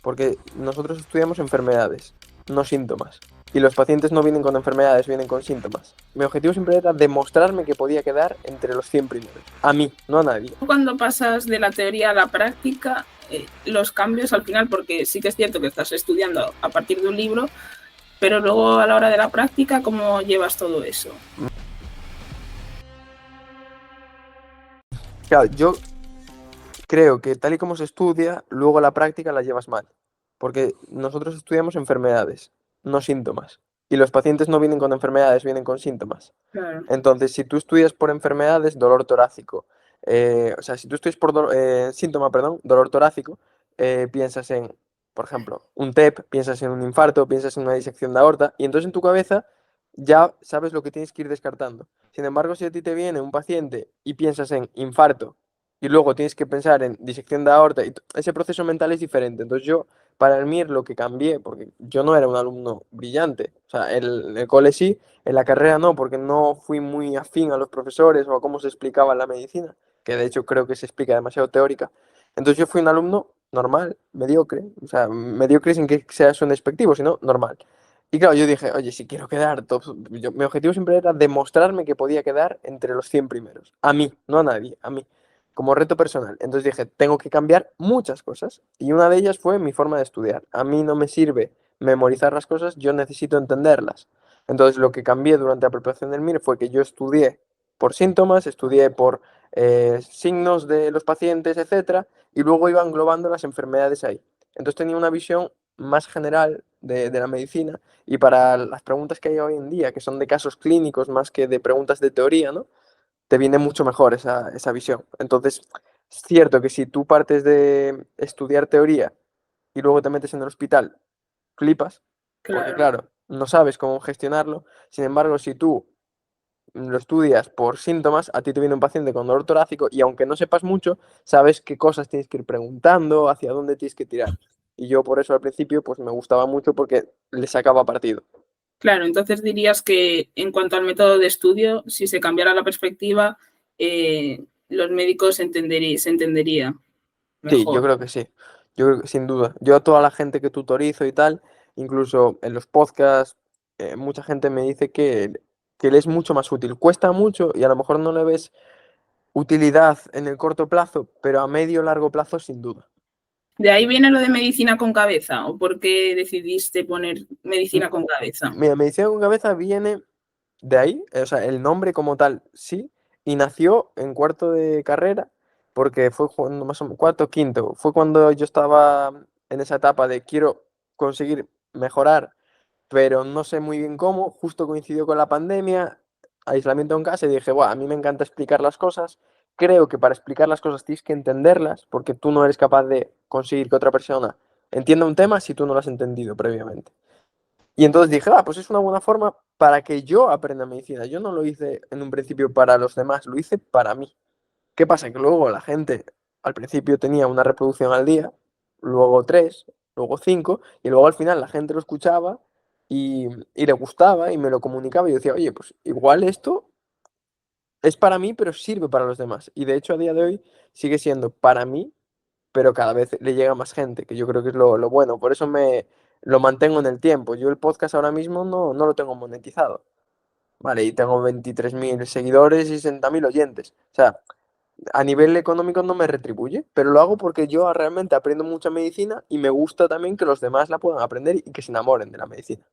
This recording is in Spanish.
porque nosotros estudiamos enfermedades, no síntomas. Y los pacientes no vienen con enfermedades, vienen con síntomas. Mi objetivo siempre era demostrarme que podía quedar entre los 100 primeros. A mí, no a nadie. Cuando pasas de la teoría a la práctica, los cambios al final, porque sí que es cierto que estás estudiando a partir de un libro, pero luego a la hora de la práctica, ¿cómo llevas todo eso? Claro, yo creo que tal y como se estudia, luego la práctica la llevas mal. Porque nosotros estudiamos enfermedades, no síntomas. Y los pacientes no vienen con enfermedades, vienen con síntomas. Claro. Entonces, si tú estudias por enfermedades, dolor torácico, o sea, si tú estudias por síntoma, perdón, dolor torácico, piensas en, por ejemplo, un TEP, piensas en un infarto, piensas en una disección de aorta, y entonces en tu cabeza ya sabes lo que tienes que ir descartando. Sin embargo, si a ti te viene un paciente y piensas en infarto, y luego tienes que pensar en disección de aorta, y ese proceso mental es diferente. Entonces yo, para el MIR, lo que cambié, porque yo no era un alumno brillante, o sea, el cole sí, en la carrera no, porque no fui muy afín a los profesores o a cómo se explicaba la medicina, que de hecho creo que se explica demasiado teórica. Entonces yo fui un alumno normal, mediocre, o sea, mediocre sin que sea eso despectivo, sino normal. Y claro, yo dije, oye, si quiero quedar top, mi objetivo siempre era demostrarme que podía quedar entre los 100 primeros. A mí, no a nadie, a mí, como reto personal. Entonces dije, tengo que cambiar muchas cosas. Y una de ellas fue mi forma de estudiar. A mí no me sirve memorizar las cosas, yo necesito entenderlas. Entonces, lo que cambié durante la preparación del MIR fue que yo estudié por síntomas, estudié por signos de los pacientes, etcétera, y luego iba englobando las enfermedades ahí. Entonces, tenía una visión más general de la medicina y para las preguntas que hay hoy en día, que son de casos clínicos más que de preguntas de teoría, ¿no? Te viene mucho mejor esa visión. Entonces, es cierto que si tú partes de estudiar teoría y luego te metes en el hospital, flipas, porque Claro. claro, no sabes cómo gestionarlo. Sin embargo, si tú lo estudias por síntomas, a ti te viene un paciente con dolor torácico y aunque no sepas mucho, sabes qué cosas tienes que ir preguntando, hacia dónde tienes que tirar. Y yo por eso al principio pues me gustaba mucho porque le sacaba partido. Claro, entonces dirías que en cuanto al método de estudio, si se cambiara la perspectiva, los médicos se entendería Sí, yo mejor. creo que sí. Yo creo que sin duda. Yo a toda la gente que tutorizo y tal, incluso en los podcasts, mucha gente me dice que le es mucho más útil. Cuesta mucho y a lo mejor no le ves utilidad en el corto plazo, pero a medio largo plazo sin duda. ¿De ahí viene lo de medicina con cabeza? ¿O por qué decidiste poner medicina M- con cabeza? Mira, medicina con cabeza viene de ahí, o sea, el nombre como tal, sí, y nació en cuarto de carrera, porque fue cuando más o menos, cuarto, quinto, fue cuando yo estaba en esa etapa de quiero conseguir mejorar, pero no sé muy bien cómo, justo coincidió con la pandemia, aislamiento en casa, y dije, bueno, a mí me encanta explicar las cosas, creo que para explicar las cosas tienes que entenderlas, porque tú no eres capaz de conseguir que otra persona entienda un tema si tú no lo has entendido previamente. Y entonces dije, pues es una buena forma para que yo aprenda medicina. Yo no lo hice en un principio para los demás, lo hice para mí. ¿Qué pasa? Que luego la gente al principio tenía una reproducción al día, luego tres, luego cinco, y luego al final la gente lo escuchaba y le gustaba y me lo comunicaba y yo decía, oye, pues igual esto es para mí, pero sirve para los demás. Y de hecho a día de hoy sigue siendo para mí, pero cada vez le llega más gente, que yo creo que es lo bueno. Por eso me lo mantengo en el tiempo. Yo el podcast ahora mismo no lo tengo monetizado. Vale, y tengo 23.000 seguidores y 60.000 oyentes. O sea, a nivel económico no me retribuye, pero lo hago porque yo realmente aprendo mucha medicina y me gusta también que los demás la puedan aprender y que se enamoren de la medicina.